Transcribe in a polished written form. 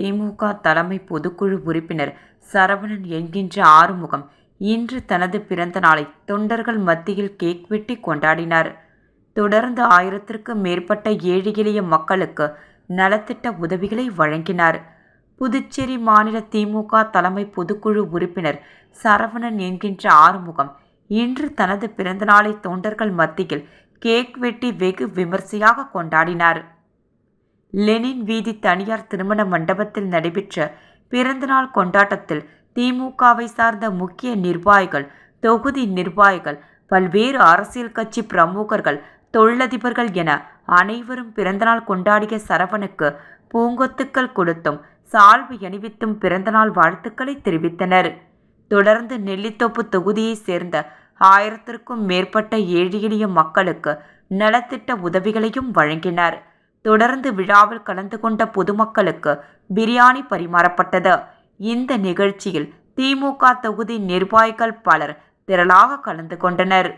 திமுக தலைமை பொதுக்குழு உறுப்பினர் சரவணன் என்கின்ற ஆறுமுகம் இன்று தனது பிறந்த நாளை தொண்டர்கள் மத்தியில் கேக் வெட்டி கொண்டாடினார். தொடர்ந்து 1000க்கும் மேற்பட்ட ஏழை எளிய மக்களுக்கு நலத்திட்ட உதவிகளை வழங்கினார். புதுச்சேரி மாநில திமுக தலைமை பொதுக்குழு உறுப்பினர் சரவணன் என்கின்ற ஆறுமுகம் இன்று தனது பிறந்தநாளை தொண்டர்கள் மத்தியில் கேக் வெட்டி வெகு விமர்சையாக கொண்டாடினார். லெனின் வீதி தனியார் திருமண மண்டபத்தில் நடைபெற்ற பிறந்தநாள் கொண்டாட்டத்தில் திமுகவை சார்ந்த முக்கிய நிர்வாகிகள், தொகுதி நிர்வாகிகள், பல்வேறு அரசியல் கட்சி பிரமுகர்கள், தொழிலதிபர்கள் என அனைவரும் பிறந்தநாள் கொண்டாடிய சரவணுக்கு பூங்கொத்துக்கள் கொடுத்தும் சால்வை அணிவித்தும் பிறந்தநாள் வாழ்த்துக்களை தெரிவித்தனர். தொடர்ந்து நெல்லித்தோப்பு தொகுதியைச் சேர்ந்த 1000க்கும் மேற்பட்ட ஏழை எளிய மக்களுக்கு நலத்திட்ட உதவிகளையும் வழங்கினார். தொடர்ந்து விழாவில் கலந்து கொண்ட பொதுமக்களுக்கு பிரியாணி பரிமாறப்பட்டது. இந்த நிகழ்ச்சியில் திமுக தொகுதி நிர்வாகிகள் பலர் திரளாக கலந்து கொண்டனர்.